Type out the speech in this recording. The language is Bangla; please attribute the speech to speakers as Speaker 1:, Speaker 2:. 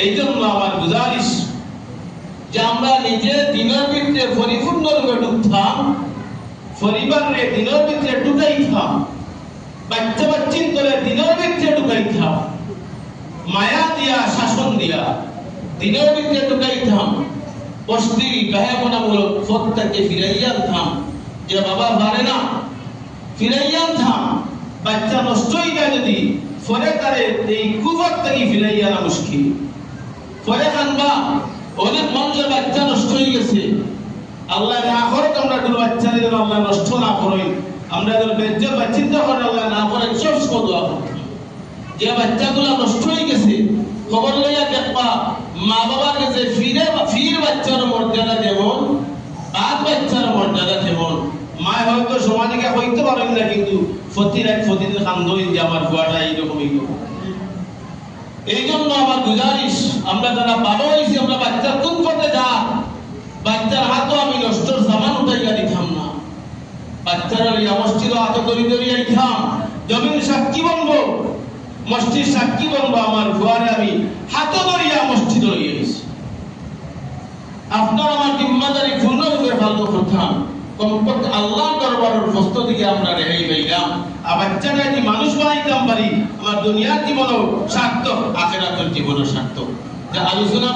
Speaker 1: এই জন্য আমার গুজারিশ যে আমরা নিজে দিনের ভিতরে পরিপূর্ণ রূপে ঢুকতাম, পরিবারে দিনের ভিতরে ঢুকাইতাম, বাচ্চা বাচ্চিন করে দিনের ভিতরে ঢুকাইতাম, মায়া দিয়া শাসন দিয়া দিনের ভিতরে ঢুকাইতাম, বস্তি ব্যবনামূলক পথটাকে ফিরাইয়া আনতাম। যে বাবা পারে না ফিরাইয়া আনতাম, বাচ্চা নষ্ট হয়ে যায় যদি ফলে তারে এই কুপথ থেকে ফিরাইয়া আনা মুশকিল। ফলে কানবা অনেক মানুষের বাচ্চা নষ্ট হয়ে গেছে। আল্লাহ না করে তোমরা কোনো বাচ্চা যেন আল্লাহ নষ্ট না করেন, আমরা যেন বেজ্জত বা চিন্তা করে আল্লাহ না করেন, সব সময় দোয়া করব। যে বাচ্চাগুলো নষ্ট হয়ে গেছে খবর লইয়া দেখবা মা বাবার কাছে ফির বাচ্চার মর্যাদা যেমন, বাদ বাচ্চার মর্যাদা যেমন। মা হয়তো সমাজকে হইতে পারেন না, কিন্তু ফতির কান্দই যে আমার বুয়াটা এইরকমই। এই জন্য আমার গুজারিশ, আমরা যারা বাবা হয়েছি আমরা বাচ্চার কোন পথে যা, বাচ্চার হাতও আমি নষ্টর সামান উঠাইয়া দিতাম না। বাচ্চারা মসজিদ হাত দরিয়া দিতাম, জমিন সাক্ষী বলবো, মসজিদ সাক্ষী বলবো আমার ঘরে আমি হাত দরিয়া মসজিদ লইয়া গেছি। আপনার আমার জিম্মাদারি পূর্ণরূপে পালন করতাম, কমপক্ষে আল্লাহর দরবারের হস্ত থেকে আমরা রেহাই পাইলাম। আর বাচ্চাটা যদি মানুষ বানাইতাম পারি, আমার দুনিয়ার জীবনও সার্থক, আখিরাতের জীবনও সার্থক। যা আলোচনা